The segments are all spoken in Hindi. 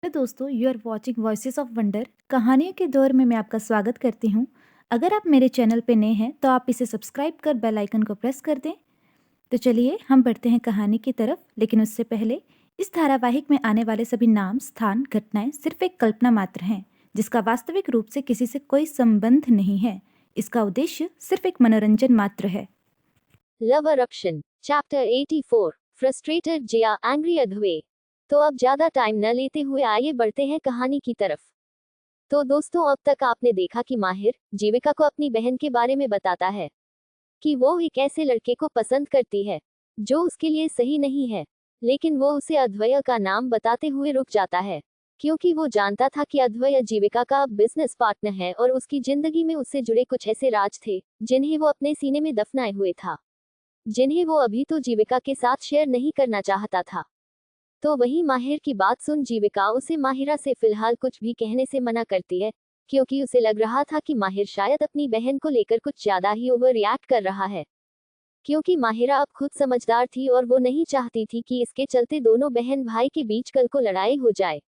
हेलो दोस्तों, you are watching voices of wonder. कहानियों के दौर में मैं आपका स्वागत करती हूँ। अगर आप मेरे चैनल पे नए हैं तो आप इसे सब्सक्राइब कर बेल आइकन को प्रेस कर दें। तो चलिए हम बढ़ते हैं कहानी की तरफ, लेकिन उससे पहले इस धारावाहिक में आने वाले सभी नाम, स्थान, घटनाएं सिर्फ एक कल्पना मात्र हैं, जिसका वास्तविक रूप से किसी से कोई संबंध नहीं है। इसका उद्देश्य सिर्फ एक मनोरंजन मात्र है। लव eruption चैप्टर 84 फ्रस्ट्रेटेड जिया एंग्री अधवे। तो अब ज्यादा टाइम न लेते हुए आइए बढ़ते हैं कहानी की तरफ। तो दोस्तों, अब तक आपने देखा कि माहिर जीविका को अपनी बहन के बारे में बताता है कि वो एक ऐसे लड़के को पसंद करती है जो उसके लिए सही नहीं है, लेकिन वो उसे अद्वैय का नाम बताते हुए रुक जाता है क्योंकि वो जानता था कि अद्वैय जीविका का बिजनेस पार्टनर है और उसकी जिंदगी में उससे जुड़े कुछ ऐसे राज थे जिन्हें वो अपने सीने में दफनाए हुए था, जिन्हें वो अभी तो जीविका के साथ शेयर नहीं करना चाहता था। तो वही माहिर की बात सुन जीविका उसे माहिरा से फिलहाल कुछ भी कहने से मना करती है, क्योंकि उसे लग रहा था कि माहिर शायद अपनी बहन को लेकर कुछ ज्यादा ही ओवर रिएक्ट कर रहा है। क्योंकि माहिरा अब खुद समझदार थी और वो नहीं चाहती थी कि इसके चलते दोनों बहन भाई के बीच कल को लड़ाई हो जाए।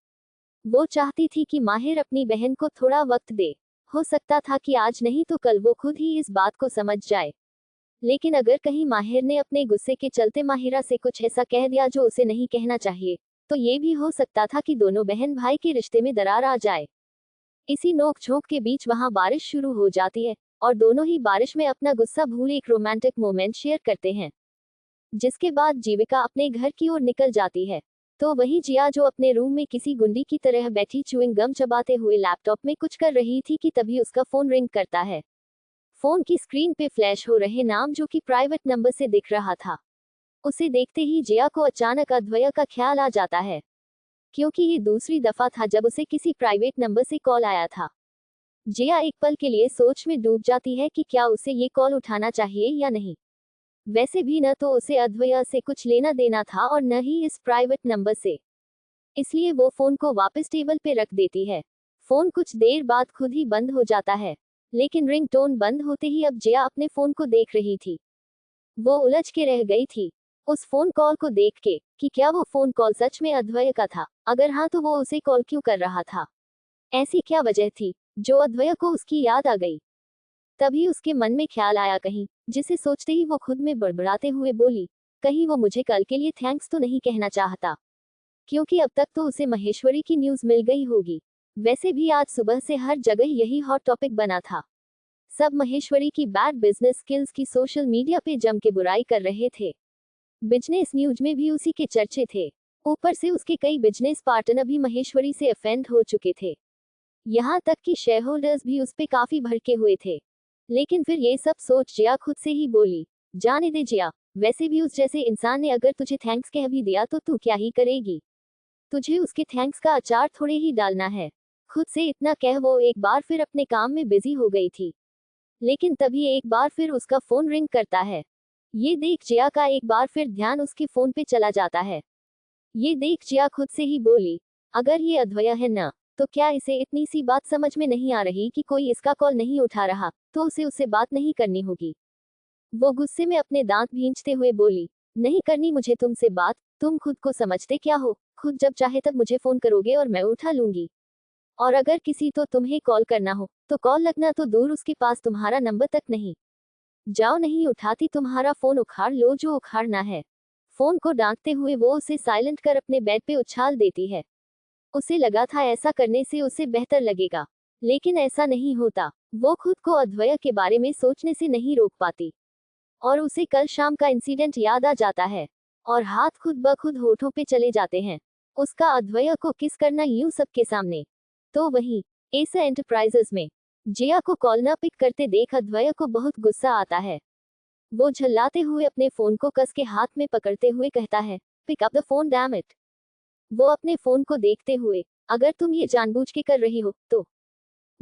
वो चाहती थी कि माहिर अपनी बहन को थोड़ा वक्त दे। हो सकता था कि आज नहीं तो कल वो खुद ही इस बात को समझ जाए। लेकिन अगर कहीं माहिर ने अपने गुस्से के चलते माहिरा से कुछ ऐसा कह दिया जो उसे नहीं कहना चाहिए, तो ये भी हो सकता था कि दोनों बहन भाई के रिश्ते में दरार आ जाए। इसी नोक-झोंक के बीच वहां बारिश शुरू हो जाती है और दोनों ही बारिश में अपना गुस्सा भूल एक रोमांटिक मोमेंट शेयर करते हैं, जिसके बाद जीविका अपने घर की ओर निकल जाती है। तो वही जिया जो अपने रूम में किसी गुंडी की तरह बैठी च्युइंग गम चबाते हुए लैपटॉप में कुछ कर रही थी कि तभी उसका फोन रिंग करता है। फोन की स्क्रीन पे फ्लैश हो रहे नाम जो कि प्राइवेट नंबर से दिख रहा था। उसे देखते ही जिया को अचानक अद्वैय का ख्याल आ जाता है, क्योंकि ये दूसरी दफा था जब उसे किसी प्राइवेट नंबर से कॉल आया था। जिया एक पल के लिए सोच में डूब जाती है कि क्या उसे ये कॉल उठाना चाहिए या नहीं। वैसे भी न तो उसे अद्वैय से कुछ लेना देना था और न ही इस प्राइवेट नंबर से, इसलिए वो फोन को वापस टेबल पे रख देती है। फोन कुछ देर बाद खुद ही बंद हो जाता है, लेकिन रिंगटोन बंद होते ही अब जिया अपने फोन को देख रही थी। वो उलझ के रह गई थी उस फोन कॉल को देख के कि क्या वो फोन कॉल सच में अद्वैय का था। अगर हाँ तो वो उसे कॉल क्यों कर रहा था। ऐसी क्या वजह थी जो अद्वैय को उसकी याद आ गई। तभी उसके मन में ख्याल आया कहीं, जिसे सोचते ही वो खुद में बड़बड़ाते हुए बोली, कहीं वो मुझे कल के लिए थैंक्स तो नहीं कहना चाहता, क्योंकि अब तक तो उसे महेश्वरी की न्यूज मिल गई होगी। वैसे भी आज सुबह से हर जगह यही हॉट टॉपिक बना था। सब महेश्वरी की बैड बिजनेस स्किल्स की सोशल मीडिया पे जम के बुराई कर रहे थे। बिजनेस न्यूज में भी उसी के चर्चे थे। ऊपर से उसके कई बिजनेस पार्टनर भी महेश्वरी से अफेंड हो चुके थे। यहाँ तक कि शेयर होल्डर्स भी उस पे काफी भड़के हुए थे। लेकिन फिर ये सब सोच जिया खुद से ही बोली, जाने दे जिया, वैसे भी उस जैसे इंसान ने अगर तुझे थैंक्स कह भी दिया तो तू क्या ही करेगी। तुझे उसके थैंक्स का अचार थोड़े ही डालना है। खुद से इतना कह वो एक बार फिर अपने काम में बिजी हो गई थी। लेकिन तभी एक बार फिर उसका फोन रिंग करता है। ये देख जिया का एक बार फिर ध्यान उसके फोन पे चला जाता है। ये देख जिया खुद से ही बोली, अगर ये अद्वैय है ना, तो क्या इसे इतनी सी बात समझ में नहीं आ रही कि कोई इसका कॉल नहीं उठा रहा, तो उसे उससे बात नहीं करनी होगी। वो गुस्से में अपने दांत भींचते हुए बोली, नहीं करनी मुझे तुमसे बात, तुम खुद को समझते क्या हो, खुद जब चाहे तब मुझे फोन करोगे और मैं उठा लूंगी। और अगर किसी तो तुम्हें कॉल करना हो तो कॉल लगना तो दूर उसके पास तुम्हारा नंबर तक नहीं। जाओ, नहीं उठाती तुम्हारा फोन उखाड़ लो जो उखाड़ना है। फोन को डांटते हुए वो उसे साइलेंट कर अपने बेड पे उछाल देती है। उसे लगा था ऐसा करने से उसे बेहतर लगेगा, लेकिन ऐसा नहीं होता। वो खुद को अद्वैय के बारे में सोचने से नहीं रोक पाती और उसे कल शाम का इंसिडेंट याद आ जाता है और हाथ खुद ब खुद होठों पे चले जाते हैं। उसका अद्वैय को किस करना यूं सबके सामने। तो वहीं एसा एंटरप्राइजेस में जिया को कॉल न पिक करते देख अद्वैय को बहुत गुस्सा आता है। वो झल्लाते हुए अपने फोन को कस के हाथ में पकड़ते हुए कहता है, pick up the phone damn it. वो अपने फोन को देखते हुए, अगर तुम ये जानबूझ के कर रही हो तो।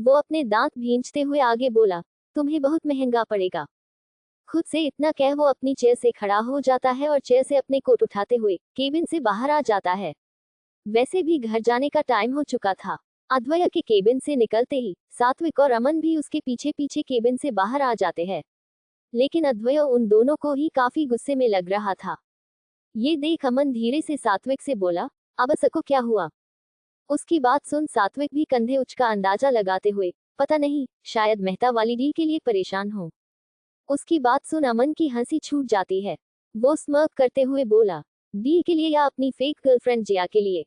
वो अपने दांत भींचते हुए आगे बोला, तुम्हें बहुत महंगा पड़ेगा। खुद से इतना कह वो अपनी चेयर से खड़ा हो जाता है और चेयर से अपने कोट उठाते हुए केबिन से बाहर आ जाता है। वैसे भी घर जाने का टाइम हो चुका था। अद्वैय के केबिन से निकलते ही सात्विक और अमन भी उसके पीछे पीछे केबिन से बाहर आ जाते हैं। लेकिन अद्वैय उन दोनों को ही काफी गुस्से में लग रहा था। ये देख अमन धीरे से सात्विक से बोला, अब सको क्या हुआ। उसकी बात सुन सात्विक भी कंधे उच्च का अंदाजा लगाते हुए, पता नहीं, शायद मेहता वाली डील के लिए परेशान हो। उसकी बात सुन अमन की हंसी छूट जाती है। वो स्मर्क करते हुए बोला, डील के लिए या अपनी फेक गर्लफ्रेंड जिया के लिए?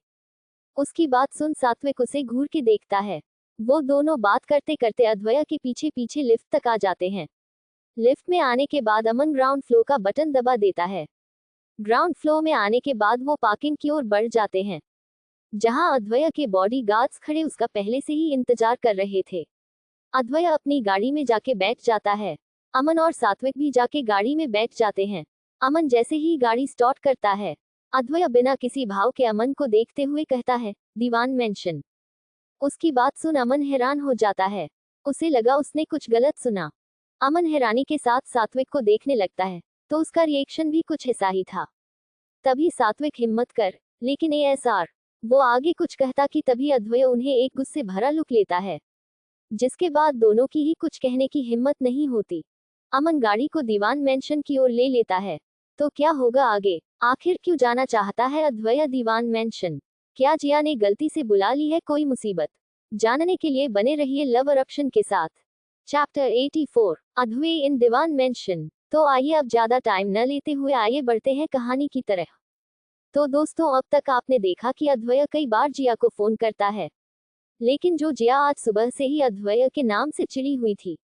उसकी बात सुन सात्विक उसे घूर के देखता है। वो दोनों बात करते करते अद्वैया के पीछे पीछे लिफ्ट तक आ जाते हैं। लिफ्ट में आने के बाद अमन ग्राउंड फ्लोर का बटन दबा देता है। ग्राउंड फ्लोर में आने के बाद वो पार्किंग की ओर बढ़ जाते हैं, जहां अद्वैया के बॉडीगार्ड्स खड़े उसका पहले से ही इंतजार कर रहे थे। अद्वैया अपनी गाड़ी में जाके बैठ जाता है। अमन और सात्विक भी जाके गाड़ी में बैठ जाते हैं। अमन जैसे ही गाड़ी स्टार्ट करता है, अद्वैया बिना किसी भाव के अमन को देखते हुए कहता है, दीवान मेंशन। उसकी बात सुन अमन हैरान हो जाता है। उसे लगा उसने कुछ गलत सुना। अमन हैरानी के साथ सात्विक को देखने लगता है, तो उसका रिएक्शन भी कुछ ऐसा ही था। तभी सात्विक हिम्मत कर, लेकिन ASR, वो आगे कुछ कहता कि तभी अद्वैया उन्हें एक गुस्से भरा लुक लेता है, जिसके बाद दोनों की ही कुछ कहने की हिम्मत नहीं होती। अमन गाड़ी को दीवान मेंशन की ओर ले लेता है। तो क्या होगा आगे? आखिर क्यों जाना चाहता है अद्वैया दीवान मेंशन? क्या जिया ने गलती से बुला ली है कोई मुसीबत? जानने के लिए बने रहिए लव अरप्शन के साथ। चैप्टर 84, अद्वैया इन दीवान मेंशन। तो आइए अब ज्यादा टाइम न लेते हुए आइए बढ़ते हैं कहानी की तरह। तो दोस्तों, अब तक आपने देखा कि अद्वैया कई बार जिया को फोन करता है, लेकिन जो जिया आज सुबह से ही अद्वैया के नाम से चिड़ी हुई थी,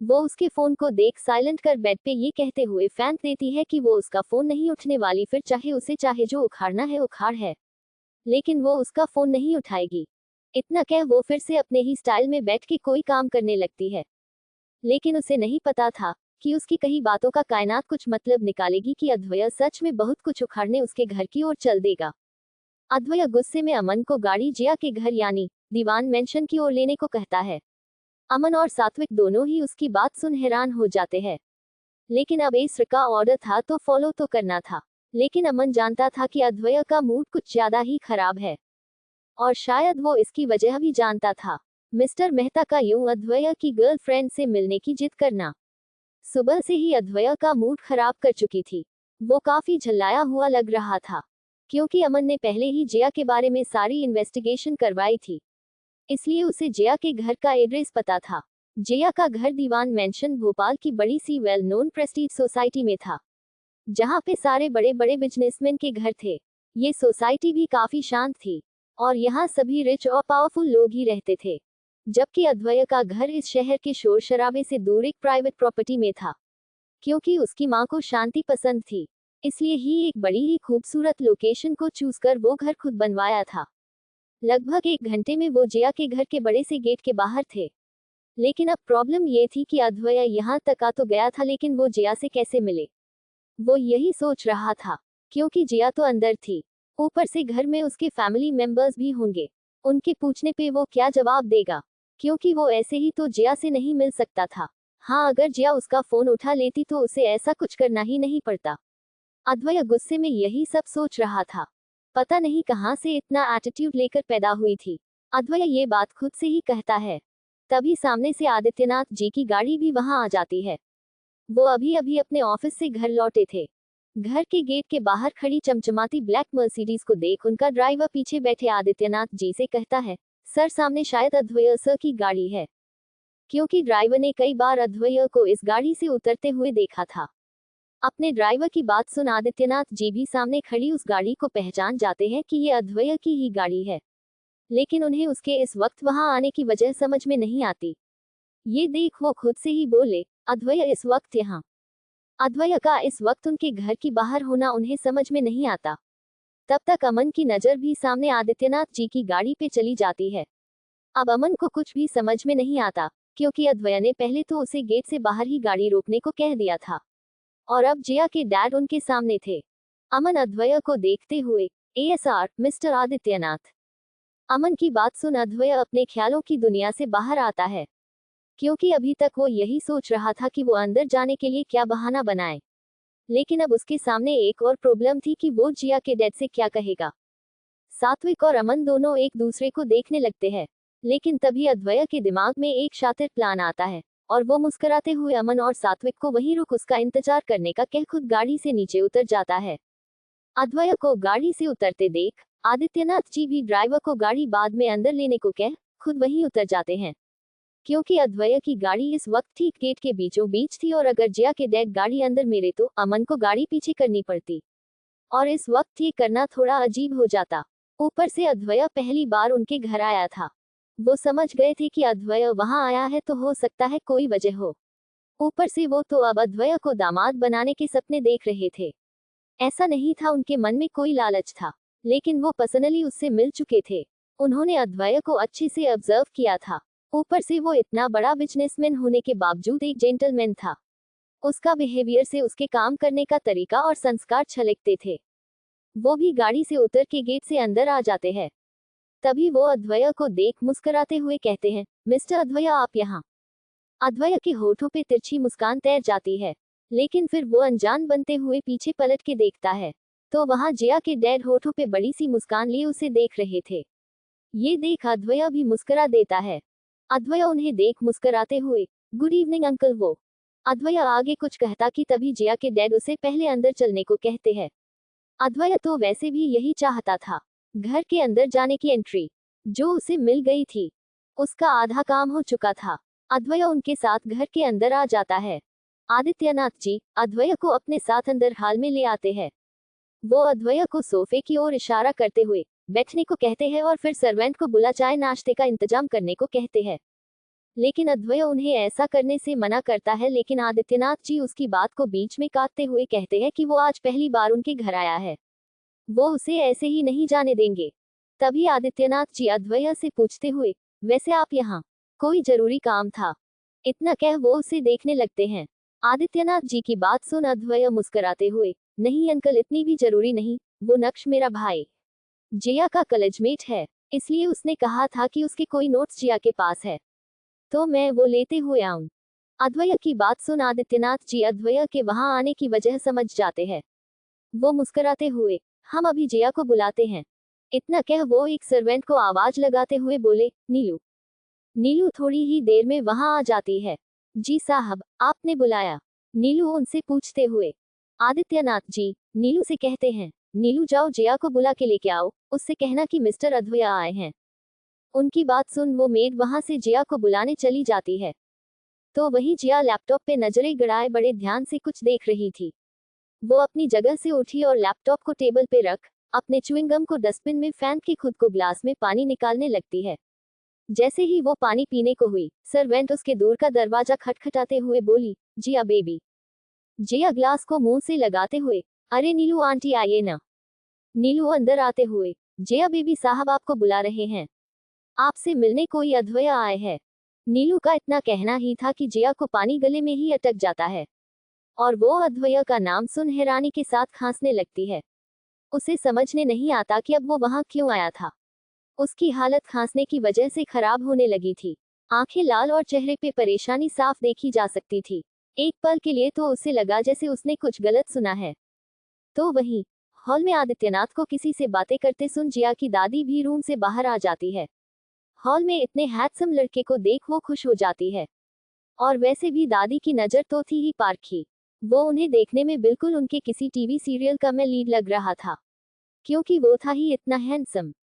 वो उसके फोन को देख साइलेंट कर बेड पे ये कहते हुए फेंक देती है कि वो उसका फोन नहीं उठने वाली, फिर चाहे उसे चाहे जो उखाड़ना है उखाड़ है, लेकिन वो उसका फोन नहीं उठाएगी। इतना कह वो फिर से अपने ही स्टाइल में बैठ के कोई काम करने लगती है। लेकिन उसे नहीं पता था कि उसकी कही बातों का कायनात कुछ मतलब निकालेगी कि अद्वैया सच में बहुत कुछ उखाड़ने उसके घर की ओर चल देगा। अद्वैया गुस्से में अमन को गाड़ी जिया के घर यानी दीवान मेंशन की ओर लेने को कहता है। अमन और सात्विक दोनों ही उसकी बात सुन हैरान हो जाते हैं, लेकिन अब एसर का ऑर्डर था तो फॉलो तो करना था। लेकिन अमन जानता था कि अद्वैया का मूड कुछ ज्यादा ही खराब है, और शायद वो इसकी वजह भी जानता था। मिस्टर मेहता का यूं अद्वैया की गर्लफ्रेंड से मिलने की जिद करना सुबह से ही अद्वैया का मूड खराब कर चुकी थी। वो काफी झल्लाया हुआ लग रहा था, क्योंकि अमन ने पहले ही जिया के बारे में सारी इन्वेस्टिगेशन करवाई थी, इसलिए उसे जिया के घर का एड्रेस पता था। जिया का घर दीवान मेंशन भोपाल की बड़ी सी वेल नोन प्रेस्टीज सोसाइटी में था, जहाँ पे सारे बड़े बड़े बिजनेसमैन के घर थे। ये सोसाइटी भी काफी शांत थी, और यहाँ सभी रिच और पावरफुल लोग ही रहते थे। जबकि अद्वैया का घर इस शहर के शोर शराबे से दूर एक प्राइवेट प्रॉपर्टी में था। क्योंकि उसकी माँ को शांति पसंद थी, इसलिए ही एक बड़ी ही खूबसूरत लोकेशन को चूज कर वो घर खुद बनवाया था। लगभग 1 घंटे में वो जिया के घर के बड़े से गेट के बाहर थे। लेकिन अब प्रॉब्लम ये थी कि अद्वैया यहाँ तक आ तो गया था, लेकिन वो जिया से कैसे मिले? वो यही सोच रहा था, क्योंकि जिया तो अंदर थी, ऊपर से घर में उसके फैमिली मेंबर्स भी होंगे। उनके पूछने पे वो क्या जवाब देगा? क्योंकि वो ऐसे ही तो जिया से नहीं मिल सकता था। हाँ, अगर जिया उसका फोन उठा लेती तो उसे ऐसा कुछ करना ही नहीं पड़ता। अद्वैया गुस्से में यही सब सोच रहा था। पता नहीं कहाँ से इतना एटीट्यूड लेकर पैदा हुई थी। अद्वैया ये बात खुद से ही कहता है। तभी सामने से आदित्यनाथ जी की गाड़ी भी वहां आ जाती है। वो अभी अभी अपने ऑफिस से घर लौटे थे। घर के गेट के बाहर खड़ी चमचमाती ब्लैक मर्सिडीज को देख उनका ड्राइवर पीछे बैठे आदित्यनाथ जी से कहता है, सर सामने शायद अद्वैया सर की गाड़ी है। क्योंकि ड्राइवर ने कई बार अद्वैया को इस गाड़ी से उतरते हुए देखा था। अपने ड्राइवर की बात सुन आदित्यनाथ जी भी सामने खड़ी उस गाड़ी को पहचान जाते हैं कि ये अद्वैया की ही गाड़ी है। लेकिन उन्हें उसके इस वक्त वहां आने की वजह समझ में नहीं आती। ये देख वो खुद से ही बोले, अद्वैया इस वक्त यहाँ? अद्वैया का इस वक्त उनके घर की बाहर होना उन्हें समझ में नहीं आता। तब तक अमन की नजर भी सामने आदित्यनाथ जी की गाड़ी पे चली जाती है। अब अमन को कुछ भी समझ में नहीं आता, क्योंकि अद्वैया ने पहले तो उसे गेट से बाहर ही गाड़ी रोकने को कह दिया था, और अब जिया के डैड उनके सामने थे। अमन अद्वैया को देखते हुए, ASR मिस्टर आदित्यनाथ। अमन की बात सुन अद्वैया अपने ख्यालों की दुनिया से बाहर आता है, क्योंकि अभी तक वो यही सोच रहा था कि वो अंदर जाने के लिए क्या बहाना बनाए। लेकिन अब उसके सामने एक और प्रॉब्लम थी कि वो जिया के डैड से क्या कहेगा। सात्विक और अमन दोनों एक दूसरे को देखने लगते हैं, लेकिन तभी अद्वैया के दिमाग में एक शातिर प्लान आता है, और वो मुस्कुराते हुए अमन और सात्विक को वहीं रुक उसका इंतजार करने का कह खुद गाड़ी से नीचे उतर जाता है। अद्वैया को गाड़ी से उतरते देख आदित्यनाथ जी भी ड्राइवर को गाड़ी बाद में अंदर लेने को कह खुद वहीं उतर जाते हैं, क्योंकि अद्वैय की गाड़ी इस वक्त ठीक गेट के बीचों बीच थी और अगर जया के डैड गाड़ी अंदर मेरे तो अमन को गाड़ी पीछे करनी पड़ती और इस वक्त ये करना थोड़ा अजीब हो जाता। ऊपर से अद्वैय पहली बार उनके घर आया था। वो समझ गए थे कि अद्वैय वहां आया है तो हो सकता है कोई वजह हो। ऊपर से वो तो अब अद्वैय को दामाद बनाने के सपने देख रहे थे। ऐसा नहीं था उनके मन में कोई लालच था, लेकिन वो पर्सनली उससे मिल चुके थे। उन्होंने अद्वैय को अच्छे से ऑब्जर्व किया था। ऊपर से वो इतना बड़ा बिजनेसमैन होने के बावजूद एक जेंटलमैन था। उसका बिहेवियर से उसके काम करने का तरीका और संस्कार छलकते थे। वो भी गाड़ी से उतर के गेट से अंदर आ जाते हैं। तभी वो अद्वैय को देख मुस्कुराते हुए कहते हैं, मिस्टर अद्वैय आप यहाँ। अद्वैय के होठों पे तिरछी मुस्कान तैर जाती है, लेकिन फिर वो अनजान बनते हुए पीछे पलट के देखता है तो वहां जया के डैड होठों पे बड़ी सी मुस्कान लिए उसे देख रहे थे। ये देख अद्वैय भी मुस्कुरा देता है। अद्वैय उन्हें देख मुस्कुराते हुए, गुड इवनिंग अंकल वो। अद्वैय आगे कुछ कहता कि तभी जया के डैड उसे पहले अंदर चलने को कहते हैं। अद्वैय तो वैसे भी यही चाहता था, घर के अंदर जाने की एंट्री जो उसे मिल गई थी। उसका आधा काम हो चुका था। अद्वैय उनके साथ घर के अंदर आ जाता है। आदित्यनाथ जी अद्वैय को अपने साथ अंदर हाल में ले आते हैं। वो अद्वैय को सोफे की ओर इशारा करते हुए बैठने को कहते हैं और फिर सर्वेंट को बुला चाय नाश्ते का इंतजाम करने को कहते हैं। लेकिन अद्वैय उन्हें ऐसा करने से मना करता है, लेकिन आदित्यनाथ जी उसकी बात को बीच में काटते हुए कहते हैं कि वो आज पहली बार उनके घर आया है, वो उसे ऐसे ही नहीं जाने देंगे। तभी आदित्यनाथ जी अद्वैय से पूछते हुए, वैसे आप यहाँ कोई जरूरी काम था? इतना कह वो उसे देखने लगते हैं। आदित्यनाथ जी की बात सुन अद्वैय मुस्कुराते हुए, नहीं अंकल इतनी भी जरूरी नहीं, वो नक्श मेरा भाई जिया का कॉलेजमेट है, इसलिए उसने कहा था कि उसके कोई नोट्स जिया के पास है तो मैं वो लेते हुए आऊं। अद्वैय की बात सुन आदित्यनाथ जी अद्वैय के वहां आने की वजह समझ जाते हैं। वो मुस्कुराते हुए, हम अभी जिया को बुलाते हैं। इतना कह वो एक सर्वेंट को आवाज लगाते हुए बोले, नीलू। नीलू थोड़ी ही देर में वहां आ जाती है। जी साहब आपने बुलाया? नीलू उनसे पूछते हुए। आदित्यनाथ जी नीलू से कहते हैं, नीलू जाओ जिया को बुला के लेके आओ, उससे कहना कि मिस्टर अद्वैय आए हैं। उनकी बात सुन वो मेड वहां से जिया को बुलाने चली जाती है। तो वही जिया लैपटॉप पे नजरें गड़ाए बड़े ध्यान से कुछ देख रही थी। वो अपनी जगह से उठी और लैपटॉप को टेबल पे रख अपने च्युइंगम को डस्टबिन में फेंक के खुद को ग्लास में पानी निकालने लगती है। जैसे ही वो पानी पीने को हुई, सर्वेंट उसके दूर का दरवाजा खटखटाते हुए बोली, जिया बेबी। जिया ग्लास को मुंह से लगाते हुए, अरे नीलू आंटी आइए ना। नीलू अंदर आते हुए, जिया बेबी साहब आपको बुला रहे हैं, आपसे मिलने कोई अद्वैय आए हैं। नीलू का इतना कहना ही था कि जिया को पानी गले में ही अटक जाता है और वो अद्वैय का नाम सुन हैरानी के साथ खांसने लगती है। उसे समझने नहीं आता कि अब वो वहां क्यों आया था। उसकी हालत खांसने की वजह से खराब होने लगी थी। आंखें लाल और चेहरे पे परेशानी साफ देखी जा सकती थी। एक पल के लिए तो उसे लगा जैसे उसने कुछ गलत सुना है। तो वहीं हॉल में आदित्यनाथ को किसी से बातें करते सुन जिया की दादी भी रूम से बाहर आ जाती है। हॉल में इतने हैंडसम लड़के को देख वो खुश हो जाती है। और वैसे भी दादी की नजर तो थी ही पारखी। वो उन्हें देखने में बिल्कुल उनके किसी टीवी सीरियल का में लीड लग रहा था, क्योंकि वो था ही इतना हैंडसम।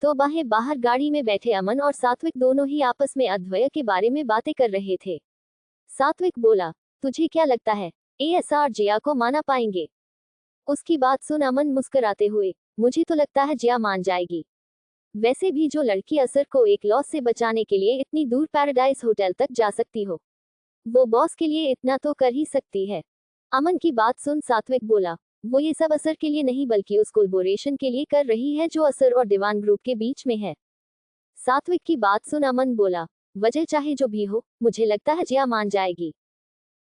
तो बाहें बाहर गाड़ी में बैठे अमन और सात्विक दोनों ही आपस में अद्वैय के बारे में बातें कर रहे थे। सात्विक बोला, तुझे क्या लगता है एएसआर जिया को माना पाएंगे? उसकी बात सुन अमन मुस्कुराते हुए, मुझे तो लगता है जिया मान जाएगी। वैसे भी जो लड़की असर को एक लॉस से बचाने के लिए इतनी दूर पैराडाइज होटल तक जा सकती हो, वो बॉस के लिए इतना तो कर ही सकती है। अमन की बात सुन सात्विक बोला, वो ये सब असर के लिए नहीं बल्कि उस कोलैबोरेशन के लिए कर रही है जो असर और दीवान ग्रुप के बीच में है। सात्विक की बात सुन अमन बोला, वजह चाहे जो भी हो, मुझे लगता है जिया मान जाएगी।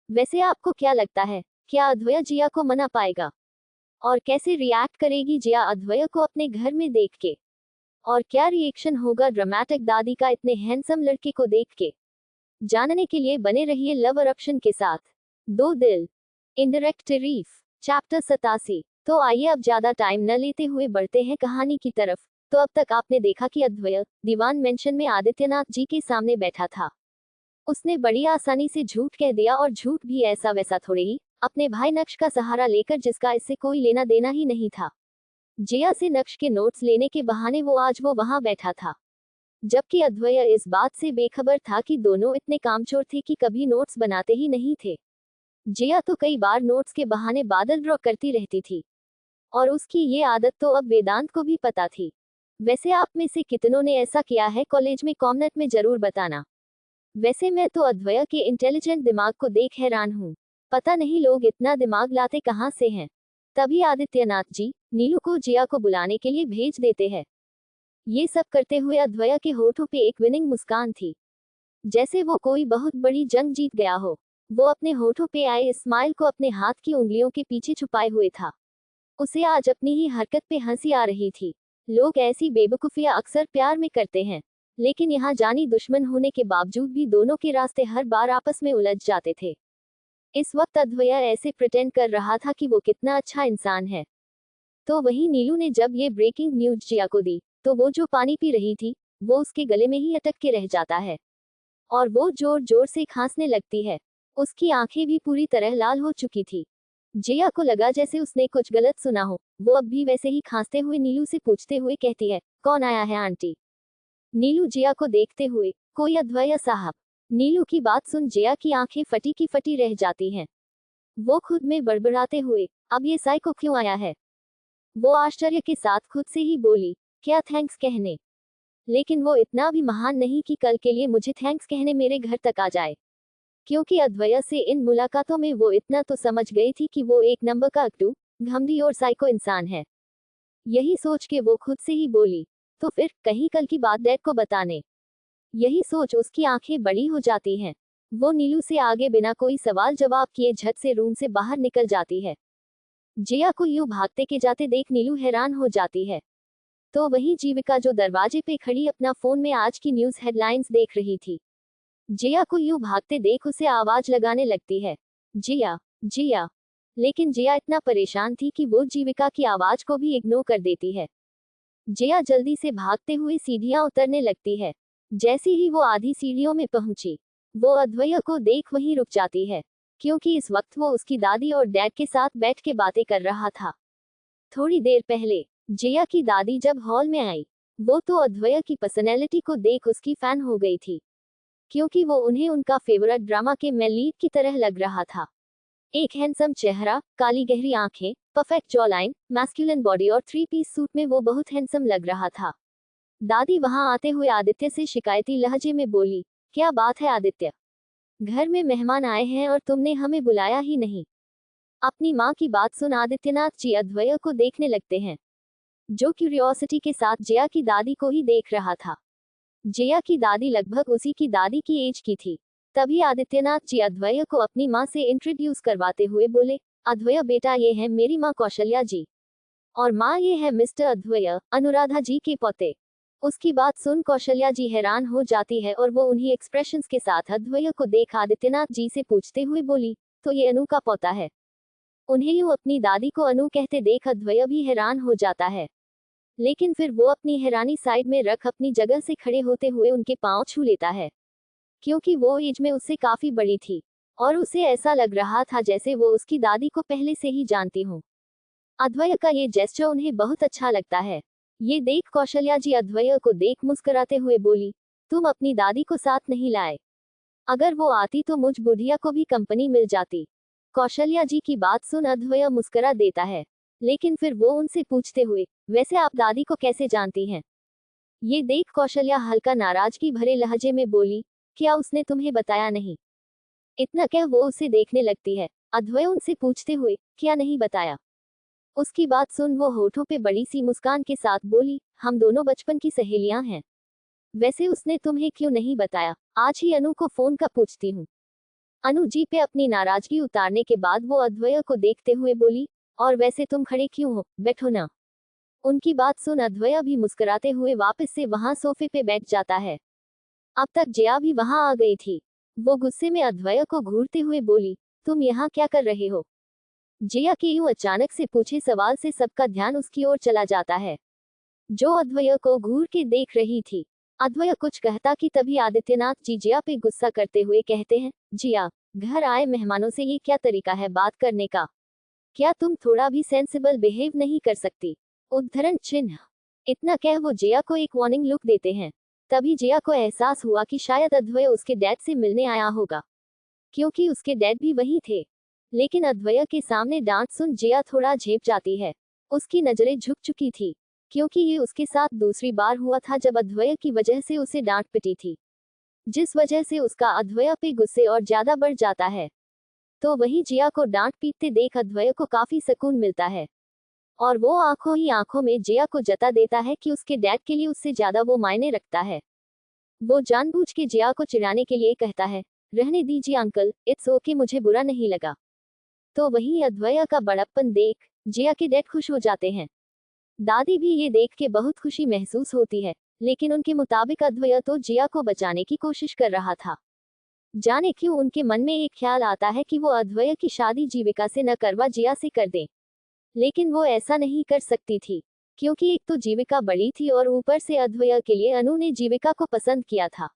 वैसे आपको क्या लगता है, क्या अद्वैय जिया को मना पाएगा? और कैसे रिएक्ट करेगी जिया अद्वैय को अपने घर में देख के? और क्या रिएक्शन होगा ड्रामेटिक दादी का इतने हैंडसम लड़के को देख के? जानने के लिए बने रहिए लव अरप्शन के साथ। दो दिल इनडायरेक्ट रीफ चैप्टर 87। तो आइए अब ज्यादा टाइम न लेते हुए बढ़ते हैं कहानी की तरफ। तो अब तक आपने देखा कि अद्वैय दीवान मेंशन में आदित्यनाथ जी के सामने बैठा था। उसने बड़ी आसानी से झूठ कह दिया, और झूठ भी ऐसा वैसा थोड़े ही, अपने भाई नक्श का सहारा लेकर जिसका इससे कोई लेना देना ही नहीं था। जिया से नक्श के नोट्स लेने के बहाने वो वहां बैठा था, जबकि अद्वैय इस बात से बेखबर था कि दोनों इतने कामचोर थे कि कभी नोट्स बनाते ही नहीं थे। जिया तो कई बार नोट्स के बहाने बादल ड्रॉ करती रहती थी, और उसकी ये आदत तो अब वेदांत को भी पता थी। वैसे आप में से कितनों ने ऐसा किया है कॉलेज में, कॉमनेट में जरूर बताना। वैसे मैं तो अद्वैय के इंटेलिजेंट दिमाग को देख हैरान हूँ। पता नहीं लोग इतना दिमाग लाते कहाँ से हैं। तभी आदित्यनाथ जी नीलू को जिया को बुलाने के लिए भेज देते हैं। ये सब करते हुए अद्वैय के होठों पे एक विनिंग मुस्कान थी, जैसे वो कोई बहुत बड़ी जंग जीत गया हो। वो अपने होठों पे आए स्माइल को अपने हाथ की उंगलियों के पीछे छुपाए हुए था। उसे आज अपनी ही हरकत पे हंसी आ रही थी। लोग ऐसी बेवकूफियां अक्सर प्यार में करते हैं, लेकिन यहाँ जानी दुश्मन होने के बावजूद भी दोनों के रास्ते हर बार आपस में उलझ जाते थे। इस वक्त अद्वैय ऐसे प्रिटेंड कर रहा था कि वो कितना अच्छा इंसान है। तो वहीं नीलू ने जब ये ब्रेकिंग न्यूज जिया को दी, तो वो जो पानी पी रही थी, वो उसके गले में ही अटक के रह जाता है, और वो जोर जोर से खांसने लगती है। उसकी आंखें भी पूरी तरह लाल हो चुकी थी। जिया को लगा जैसे उसने कुछ गलत सुना हो। वो अब भी वैसे ही खांसते हुए नीलू से पूछते हुए कहती है, कौन आया है आंटी? नीलू जिया को देखते हुए, कोई अद्वैय साहब। नीलू की बात सुन जिया की आंखें फटी की फटी रह जाती हैं। वो खुद में बड़बड़ाते हुए, अब ये साइको क्यों आया है? वो आश्चर्य के साथ खुद से ही बोली, क्या थैंक्स कहने? लेकिन वो इतना भी महान नहीं कि कल के लिए मुझे थैंक्स कहने मेरे घर तक आ जाए। क्योंकि अद्वैय से इन मुलाकातों में वो इतना तो समझ गई थी कि वो एक नंबर का अकड़ू, घमंडी और साइको इंसान है। यही सोच के वो खुद से ही बोली, तो फिर कहीं कल की बात डैड को बताने। यही सोच उसकी आंखें बड़ी हो जाती हैं। वो नीलू से आगे बिना कोई सवाल जवाब किए झट से रूम से बाहर निकल जाती है। जिया को यूं भागते के जाते देख नीलू हैरान हो जाती है। तो वहीं जीविका जो दरवाजे पे खड़ी अपना फोन में आज की न्यूज हेडलाइंस देख रही थी, जिया को यूं भागते देख उसे आवाज लगाने लगती है, जिया, जिया। लेकिन जिया इतना परेशान थी कि वो जीविका की आवाज को भी इग्नोर कर देती है। जिया जल्दी से भागते हुए सीढ़ियां उतरने लगती है। जैसे ही वो आधी सीढ़ियों में पहुंची, वो अद्वैय को देख वहीं रुक जाती है, क्योंकि इस वक्त वो उसकी दादी और डैड के साथ बैठ के बातें कर रहा था। थोड़ी देर पहले जिया की दादी जब हॉल में आई, वो तो अद्वैय की पर्सनैलिटी को देख उसकी फैन हो गई थी, क्योंकि वो उन्हें उनका फेवरेट ड्रामा के मेन लीड की तरह लग रहा था। एक हैंडसम चेहरा, काली गहरी आंखें, perfect jaw line, masculine body और थ्री पीस सूट में वो बहुत हैंडसम लग रहा था। दादी वहां आते हुए आदित्य से शिकायती लहजे में बोली, क्या बात है आदित्य? घर में मेहमान आए हैं और तुमने हमें बुलाया ही नहीं। अपनी माँ की बात सुन आदित्यनाथ जी अद्वैय को देखने लगते हैं, जो क्यूरियोसिटी के साथ जिया की दादी को ही देख रहा था। जिया की दादी लगभग उसी की दादी की एज की थी। तभी आदित्यनाथ जी अद्वैय को अपनी माँ से इंट्रोड्यूस करवाते हुए बोले, अद्वैय बेटा ये है मेरी माँ कौशल्या जी, और माँ ये है मिस्टर अद्वैय, अनुराधा जी के पोते। उसकी बात सुन कौशल्या जी हैरान हो जाती है और वो उन्हीं एक्सप्रेशंस के साथ अद्वैय को देख आदित्यनाथ जी से पूछते हुए बोली, तो ये अनु का पोता है? उन्हें यूं अपनी दादी को अनु कहते देख अद्वैय भी हैरान हो जाता है, लेकिन फिर वो अपनी हैरानी साइड में रख अपनी जगह से खड़े होते हुए उनके पांव छू लेता है, क्योंकि वो एज में उससे काफी बड़ी थी, और उसे ऐसा लग रहा था जैसे वो उसकी दादी को पहले से ही जानती हूँ। अद्वैय का ये जेस्चर उन्हें बहुत अच्छा लगता है। ये देख कौशल्या जी अद्वैय को देख मुस्कुराते हुए बोली, तुम अपनी दादी को साथ नहीं लाए? अगर वो आती तो मुझ बुढ़िया को भी कंपनी मिल जाती। कौशल्या जी की बात सुन अद्वैय मुस्कुरा देता है, लेकिन फिर वो उनसे पूछते हुए, वैसे आप दादी को कैसे जानती हैं? ये देख कौशल्या हल्का नाराजगी भरे लहजे में बोली, क्या उसने तुम्हें बताया नहीं? इतना कह वो उसे देखने लगती है। अद्वैय उनसे पूछते हुए, क्या नहीं बताया? उसकी बात सुन वो होठों पे बड़ी सी मुस्कान के साथ बोली, हम दोनों बचपन की सहेलियां हैं। वैसे उसने तुम्हें क्यों नहीं बताया? आज ही अनु को फोन का पूछती हूँ। अनु जी पे अपनी नाराजगी उतारने के बाद वो अद्वैय को देखते हुए बोली, और वैसे तुम खड़े क्यों हो, बैठो ना। उनकी बात सुन अद्वैय भी मुस्कुराते हुए वापस से वहां सोफे पे बैठ जाता है। अब तक जया भी वहां आ गई थी। वो गुस्से में अद्वैय को घूरते हुए बोली, तुम यहाँ क्या कर रहे हो? जया के यूं अचानक से पूछे सवाल से सबका ध्यान उसकी ओर चला जाता है, जो अद्वैय को घूर के देख रही थी। अद्वैय कुछ कहता कि तभी आदित्यनाथ जी जिया पे गुस्सा करते हुए कहते हैं, जिया, घर आए मेहमानों से ये क्या तरीका है बात करने का? क्या तुम थोड़ा भी सेंसिबल बिहेव नहीं कर सकती? उद्धरण चिन्ह। इतना कह वो जिया को एक वार्निंग लुक देते हैं। तभी जिया को एहसास हुआ कि शायद अद्वैय उसके डैड से मिलने आया होगा, क्योंकि उसके डैड भी वही थे। लेकिन अद्वैय के सामने डांट सुन जिया थोड़ा झेप जाती है। उसकी नजरें झुक चुकी थी, क्योंकि ये उसके साथ दूसरी बार हुआ था जब अद्वैय की वजह से उसे डांट पिटी थी, जिस वजह से उसका अद्वैय पे गुस्से और ज्यादा बढ़ जाता है। तो वही जिया को डांट पीटते देख अद्वैय को काफी सुकून मिलता है, और वो आंखों ही आंखों में जिया को जता देता है कि उसके डैड के लिए उससे ज्यादा वो मायने रखता है। वो जानबूझ के जिया को चिढ़ाने के लिए कहता है, रहने दीजिए अंकल, इट्स ओके, मुझे बुरा नहीं लगा। तो वही अद्वैय का बड़प्पन देख जिया के डैड खुश हो जाते हैं। दादी भी ये देख के बहुत खुशी महसूस होती है, लेकिन उनके मुताबिक अद्वैय तो जिया को बचाने की कोशिश कर रहा था। जाने क्यों उनके मन में एक ख्याल आता है कि वो अद्वैय की शादी जीविका से न करवा जिया से कर दें। लेकिन वो ऐसा नहीं कर सकती थी, क्योंकि एक तो जीविका बड़ी थी और ऊपर से अद्वैय के लिए अनु ने जीविका को पसंद किया था।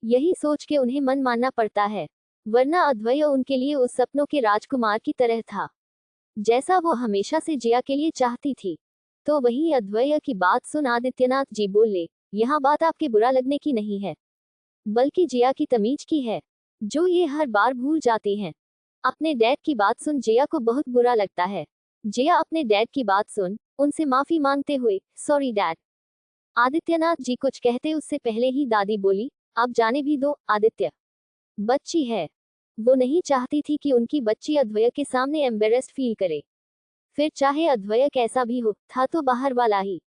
यही सोच के उन्हें मन मानना पड़ता है, वरना अद्वैय उनके लिए उस सपनों के राजकुमार की तरह था, जैसा वो हमेशा से जिया के लिए चाहती थी। तो वही अद्वैय की बात सुन आदित्यनाथ जी बोले, यहाँ बात आपके बुरा लगने की नहीं है, बल्कि जिया की तमीज की है, जो ये हर बार भूल जाती हैं। अपने डैड की बात सुन जिया को बहुत बुरा लगता है। जिया अपने डैड की बात सुन उनसे माफी मांगते हुए, सॉरी डैड। आदित्यनाथ जी कुछ कहते उससे पहले ही दादी बोली, अब जाने भी दो, आदित्य बच्ची है, वो नहीं चाहती थी कि उनकी बच्ची अद्वैय के सामने एम्बेरेस्ड फील करे, फिर चाहे अद्वैय कैसा भी हो, था तो बाहर वाला ही।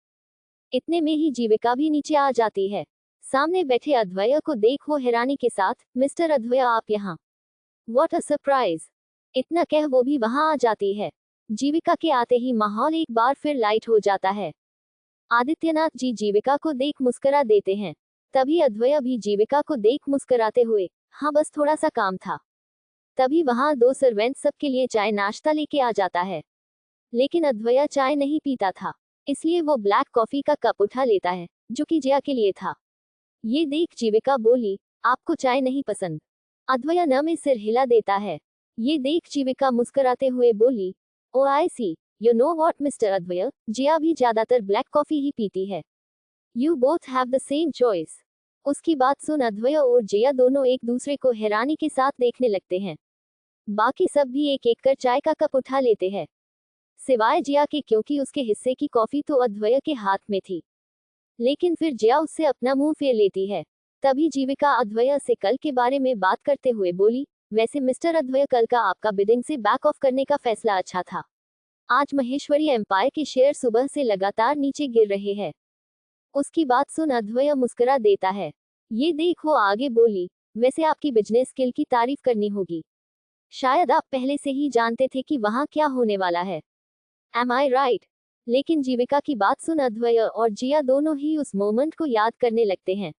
इतने में ही जीविका भी नीचे आ जाती है। सामने बैठे अद्वैय को देख वो हैरानी के साथ, मिस्टर अद्वैय आप यहाँ, व्हाट अ सरप्राइज। इतना कह वो भी वहां आ जाती है। जीविका के आते ही माहौल एक बार फिर लाइट हो जाता है। आदित्यनाथ जी जीविका को देख मुस्कुरा देते हैं। तभी अद्वैय भी जीविका को देख मुस्कुराते हुए, हाँ बस थोड़ा सा काम था। तभी वहां दो सर्वेंट सबके लिए चाय नाश्ता लेके आ जाता है, लेकिन अद्वैय चाय नहीं पीता था, इसलिए वो ब्लैक कॉफी का कप उठा लेता है, जो कि जिया के लिए था। ये देख जीविका बोली, आपको चाय नहीं पसंद। अद्वैय न में सिर हिला देता है। ये देख जीविका मुस्कुराते हुए बोली, oh I see, you know what mister Advay, Jiya भी ज्यादातर ब्लैक कॉफी ही पीती है। You both have the same choice. उसकी बात सुन अद्वैय और जिया दोनों एक दूसरे को हैरानी के साथ देखने लगते हैं। बाकी सब भी एक एक कर चाय का कप उठा लेते हैं, सिवाय जिया के, क्योंकि उसके हिस्से की कॉफी तो अद्वैय के हाथ में थी। लेकिन फिर जिया उससे अपना मुंह फेर लेती है। तभी जीविका अद्वैय से कल के बारे में बात करते हुए बोली, वैसे मिस्टर अद्वैय, कल का आपका बिडिंग से बैक ऑफ करने का फैसला अच्छा था। आज महेश्वरी एम्पायर के शेयर सुबह से लगातार नीचे गिर रहे हैं। उसकी बात सुन अद्वैय मुस्कुरा देता है। ये देख वो आगे बोली, वैसे आपकी बिजनेस स्किल की तारीफ करनी होगी। शायद आप पहले से ही जानते थे कि वहां क्या होने वाला है। एम आई राइट? लेकिन जीविका की बात सुन अद्वैय और जिया दोनों ही उस मोमेंट को याद करने लगते हैं।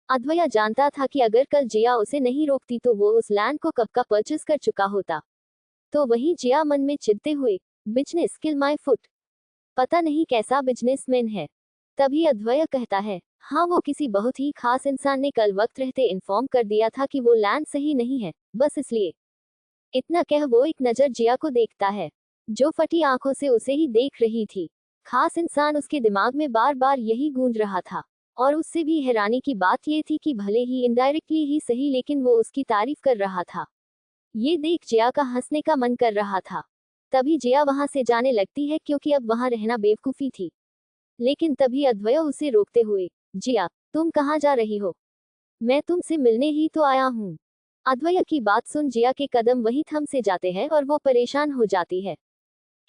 अद्वैय जानता था कि अगर कल जिया उसे नहीं रोकती तो वो उस लैंड को कब का परचेस कर चुका होता। तो वही जिया मन में चिढ़ते हुए, बिजनेस स्किल माय फुट, पता नहीं कैसा बिजनेसमैन है। तभी अद्वैय कहता है, हाँ वो किसी बहुत ही खास इंसान ने कल वक्त रहते इन्फॉर्म कर दिया था कि वो लैंड सही नहीं है, बस इसलिए। इतना कह वो एक नजर जिया को देखता है, जो फटी आंखों से उसे ही देख रही थी। खास इंसान उसके दिमाग में बार बार यही गूंज रहा था, और उससे भी हैरानी की बात ये थी कि भले ही इनडायरेक्टली ही सही, लेकिन वो उसकी तारीफ कर रहा था। ये देख जिया का हंसने का मन कर रहा था। तभी जिया वहां से जाने लगती है, क्योंकि अब वहां रहना बेवकूफी थी। लेकिन तभी अद्वैय उसे रोकते हुए, जिया, तुम कहाँ जा रही हो? मैं तुमसे मिलने ही तो आया हूँ। अद्वैय की बात सुन जिया के कदम वहीं थम से जाते हैं और वो परेशान हो जाती है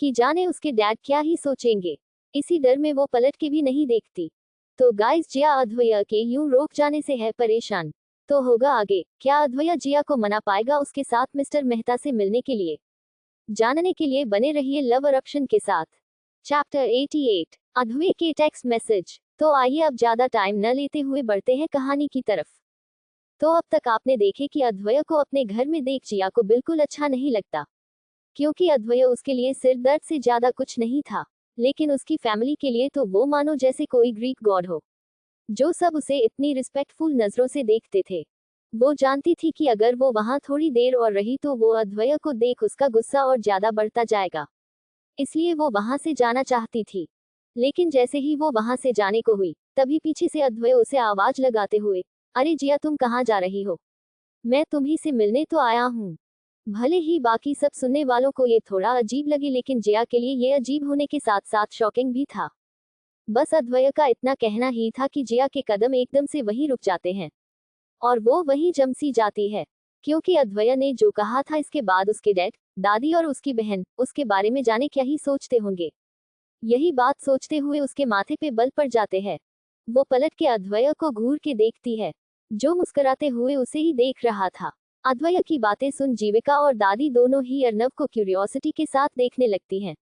कि जाने उसके डैड क्या ही सोचेंगे। इसी डर में वो पलट के भी नहीं देखती। तो गाइस, जिया अद्वैय के यूं रोक जाने से है परेशान। तो होगा आगे, क्या अद्वैय जिया को मना पाएगा उसके साथ मिस्टर मेहता से मिलने के लिए? जानने के लिए बने रहिए लव अरप्शन के साथ। चैप्टर 88, अद्वैय के टेक्स्ट मैसेज। तो आइए अब ज्यादा टाइम न लेते हुए बढ़ते हैं कहानी की तरफ। तो अब तक आपने देखे कि अद्वैय को अपने घर में देख जिया को बिल्कुल अच्छा नहीं लगता, क्योंकि अद्वैय उसके लिए सिर दर्द से ज्यादा कुछ नहीं था। लेकिन उसकी फैमिली के लिए तो वो मानो जैसे कोई ग्रीक गॉड हो, जो सब उसे इतनी रिस्पेक्टफुल नजरों से देखते थे। वो जानती थी कि अगर वो वहां थोड़ी देर और रही तो वो अद्वैय को देख उसका गुस्सा और ज्यादा बढ़ता जाएगा, इसलिए वो वहां से जाना चाहती थी। लेकिन जैसे ही वो वहां से जाने को हुई, तभी पीछे से अद्वैय उसे आवाज लगाते हुए, अरे जिया तुम कहाँ जा रही हो? मैं तुम्ही से मिलने तो आया हूँ। भले ही बाकी सब सुनने वालों को ये थोड़ा अजीब लगे, लेकिन जिया के लिए ये अजीब होने के साथ साथ शॉकिंग भी था। बस अद्वैय का इतना कहना ही था कि जिया के कदम एकदम से वहीं रुक जाते हैं और वो वहीं जम सी जाती है, क्योंकि अद्वैय ने जो कहा था इसके बाद उसके डैड, दादी और उसकी बहन उसके बारे में जाने क्या ही सोचते होंगे। यही बात सोचते हुए उसके माथे पे बल पड़ जाते हैं। वो पलट के अद्वैय को घूर के देखती है, जो मुस्कुराते हुए उसे ही देख रहा था। अद्वैय की बातें सुन जीविका और दादी दोनों ही अर्नव को क्यूरियोसिटी के साथ देखने लगती हैं।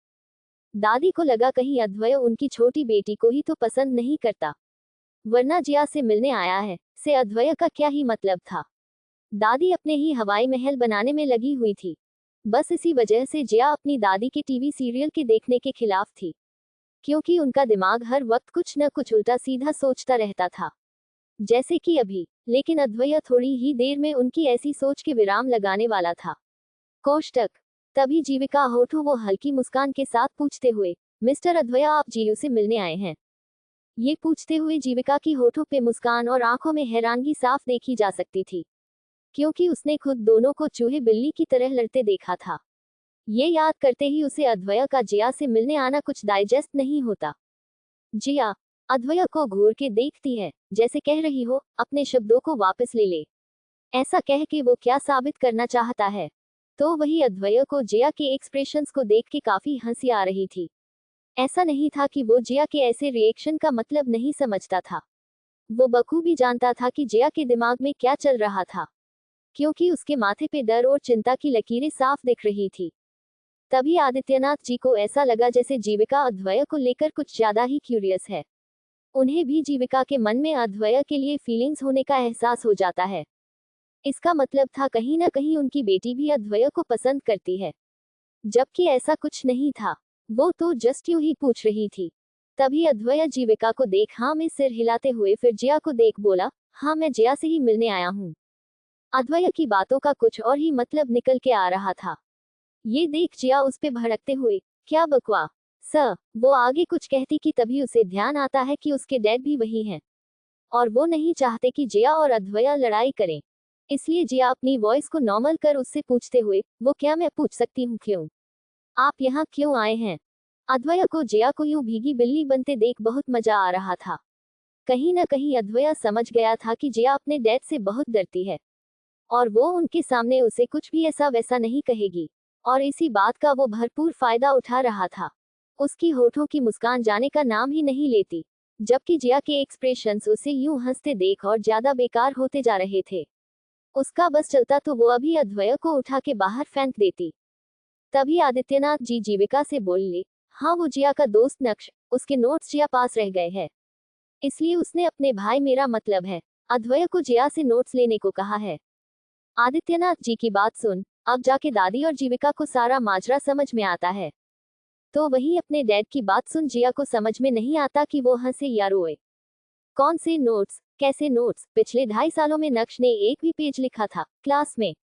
दादी को लगा कहीं अद्वैय उनकी छोटी बेटी को ही तो पसंद नहीं करता, वरना जिया से मिलने आया है से अद्वैय का क्या ही मतलब था। दादी अपने ही हवाई महल बनाने में लगी हुई थी। बस इसी वजह से जिया अपनी दादी के टीवी सीरियल के देखने के खिलाफ थी, क्योंकि उनका दिमाग हर वक्त कुछ न कुछ उल्टा सीधा सोचता रहता था, जैसे कि अभी। लेकिन अद्वैय थोड़ी ही देर में उनकी ऐसी सोच के विराम लगाने वाला था। कोष्टक। तभी जीविका होठों वो हल्की मुस्कान के साथ पूछते हुए, मिस्टर अद्वैय आप जीयू से मिलने आए हैं? ये पूछते हुए जीविका की होठों पे मुस्कान और आंखों में हैरानगी साफ देखी जा सकती थी, क्योंकि उसने खुद दोनों को चूहे बिल्ली की तरह लड़ते देखा था। ये याद करते ही उसे अद्वैय का जिया से मिलने आना कुछ डाइजेस्ट नहीं होता। जिया अद्वैय को घूर के देखती है, जैसे कह रही हो अपने शब्दों को वापस ले ले। ऐसा कह के वो क्या साबित करना चाहता है? तो वही अद्वैय को जिया के एक्सप्रेशंस को देख के काफी हंसी आ रही थी। ऐसा नहीं था कि वो जिया के ऐसे रिएक्शन का मतलब नहीं समझता था। वो बखूबी जानता था कि जिया के दिमाग में क्या चल रहा था, क्योंकि उसके माथे पे डर और चिंता की लकीरें साफ दिख रही थी। तभी आदित्यनाथ जी को ऐसा लगा जैसे जीविका अद्वैय को लेकर कुछ ज्यादा ही क्यूरियस है। उन्हें भी जीविका के मन में अद्वैय के लिए फीलिंग्स होने का एहसास हो जाता है। इसका मतलब था कहीं ना कहीं उनकी बेटी भी अद्वैय को पसंद करती है, जबकि ऐसा कुछ नहीं था। वो तो जस्ट यूं ही पूछ रही थी। तभी अद्वैय जीविका को देख हाँ में सिर हिलाते हुए फिर जिया को देख बोला, हाँ मैं जिया से ही मिलने आया हूँ। अद्वैय की बातों का कुछ और ही मतलब निकल के आ रहा था। ये देख जिया उस पे भड़कते हुए, क्या बकवा स वो आगे कुछ कहती कि तभी उसे ध्यान आता है कि उसके डैड भी वही हैं और वो नहीं चाहते कि जिया और अद्वैय लड़ाई करें। इसलिए जिया अपनी वॉइस को नॉर्मल कर उससे पूछते हुए, वो क्या मैं पूछ सकती हूँ क्यों? आप यहाँ क्यों आए हैं? अद्वैय को जिया को यूं भीगी बिल्ली बनते देख बहुत मजा आ रहा था। कहीं न कहीं अद्वैय समझ गया था कि जिया अपने डैड से बहुत डरती है और वो उनके सामने उसे कुछ भी ऐसा वैसा नहीं कहेगी, और इसी बात का वो भरपूर फायदा उठा रहा था। उसकी होठों की मुस्कान जाने का नाम ही नहीं लेती, जबकि जिया के एक्सप्रेशंस उसे यूं हंसते देख और ज्यादा बेकार होते जा रहे थे। उसका बस चलता तो वो अभी अद्वैय को उठा के बाहर फेंक देती। तभी आदित्यनाथ जी जीविका से बोले, हाँ वो जिया का दोस्त नक्श, उसके नोट्स जिया पास रह गए हैं, इसलिए उसने अपने भाई मेरा मतलब है अद्वैय को जिया से नोट्स लेने को कहा है। आदित्यनाथ जी की बात सुन अब जाके दादी और जीविका को सारा माजरा समझ में आता है। तो वही अपने डैड की बात सुन जिया को समझ में नहीं आता कि वो हंसे या रोए। कौन से नोट्स, कैसे नोट्स? पिछले 2.5 सालों में नक्श ने एक भी पेज लिखा था क्लास में,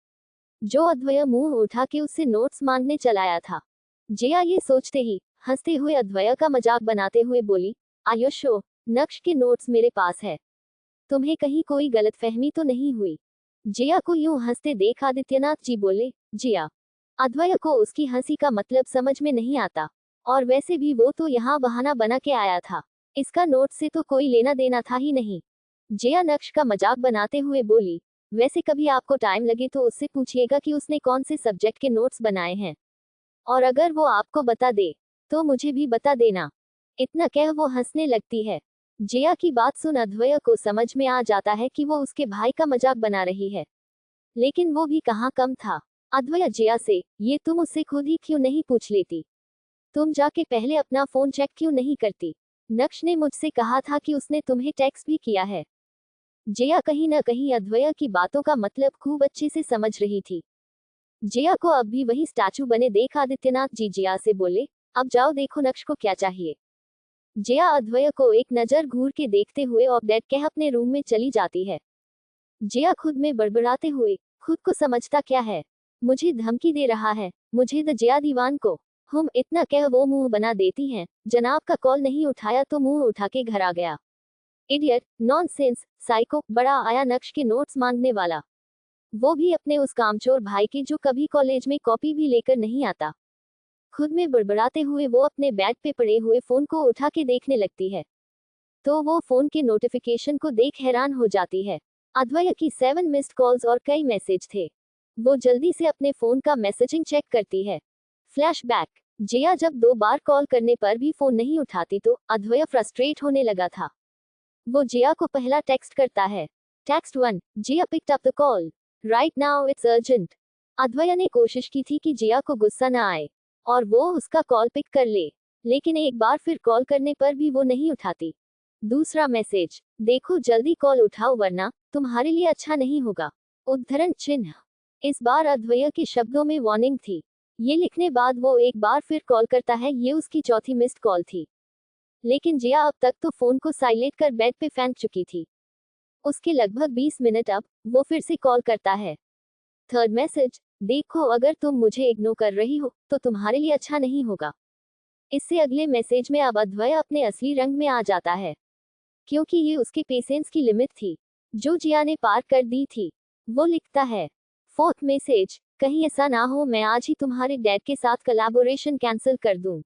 जो अद्वैय मुंह उठा के उससे नोट्स मांगने चलाया था। जिया ये सोचते ही हंसते हुए अद्वैय का मजाक बनाते हुए बोली, आयुषो नक्श के नोट्स मेरे पास है, तुम्हें कहीं कोई गलतफहमी तो नहीं हुई? जिया को यूं हंसते देख आदित्यनाथ जी बोले, जिया अद्वैय को उसकी हंसी का मतलब समझ में नहीं आता, और वैसे भी वो तो यहाँ बहाना बना के आया था, इसका नोट से तो कोई लेना देना था ही नहीं। जिया नक्श का मजाक बनाते हुए बोली, वैसे कभी आपको टाइम लगे तो उससे पूछिएगा कि उसने कौन से सब्जेक्ट के नोट्स बनाए हैं, और अगर वो आपको बता दे तो मुझे भी बता देना। इतना कह वो हंसने लगती है। जिया की बात सुन अद्वैय को समझ में आ जाता है कि वो उसके भाई का मजाक बना रही है, लेकिन वो भी कहाँ कम था। अद्वैय जिया से, ये तुम उससे खुद ही क्यों नहीं पूछ लेती? तुम जाके पहले अपना फोन चेक क्यों नहीं करती? नक्श ने मुझसे कहा था कि उसने तुम्हें टेक्स्ट भी किया है। जिया कहीं न कहीं अद्वैय की बातों का मतलब खूब अच्छे से समझ रही थी। जिया को अब भी वही स्टैचू बने देख आदित्यनाथ जी जिया से बोले, अब जाओ देखो नक्श को क्या चाहिए। जिया अद्वैय को एक नजर घूर के देखते हुए और डैड कह अपने रूम में चली जाती है। जिया खुद में बड़बड़ाते हुए, खुद को समझता क्या है, मुझे धमकी दे रहा है, मुझे द जिया दीवान को। इतना कह वो मुंह बना देती हैं, जनाब का कॉल नहीं उठाया तो मुंह उठा के घर आ गया। इडियट, नॉनसेंस, साइको, बड़ा आया नक्श के नोट्स मांगने वाला। वो भी अपने उस कामचोर भाई के जो कभी कॉलेज में कॉपी भी लेकर नहीं आता। खुद में बड़बड़ाते हुए वो अपने बैग पे पड़े हुए फोन को उठा के देखने लगती है, तो वो फोन के नोटिफिकेशन को देख हैरान हो जाती है। अद्वैया की 7 मिस्ड कॉल्स और कई मैसेज थे। वो जल्दी से अपने फोन का मैसेजिंग चेक करती है। फ्लैशबैक, जिया जब 2 बार कॉल करने पर भी फोन नहीं उठाती तो अद्वैया फ्रस्ट्रेट होने लगा था। वो जिया को पहला टेक्स्ट करता है। Text 1, Jiya picked up the call. Right now it's urgent. Advaya ने कोशिश की थी कि जिया को गुस्सा न आए और वो उसका कॉल पिक कर ले, लेकिन एक बार फिर कॉल करने पर भी वो नहीं उठाती। दूसरा मैसेज, देखो जल्दी कॉल उठाओ वरना तुम्हारे लिए अच्छा नहीं होगा। उद्धरण चिन्ह। इस बार अद्वैया के शब्दों में वार्निंग थी। ये लिखने बाद वो एक बार फिर कॉल करता है। ये उसकी चौथी मिस्ड कॉल थी, लेकिन जिया अब तक तो फोन को साइलेंट कर बेड पे फेंक चुकी थी। उसके लगभग 20 मिनट अब वो फिर से कॉल करता है। थर्ड मैसेज, देखो अगर तुम मुझे इग्नोर कर रही हो तो तुम्हारे लिए अच्छा नहीं होगा। इससे अगले मैसेज में अब अद्वैया अपने असली रंग में आ जाता है, क्योंकि ये उसके पेशेंस की लिमिट थी जो जिया ने पार कर दी थी। वो लिखता है। फोर्थ मैसेज, कहीं ऐसा ना हो मैं आज ही तुम्हारे डैड के साथ कोलैबोरेशन कैंसिल कर दूं।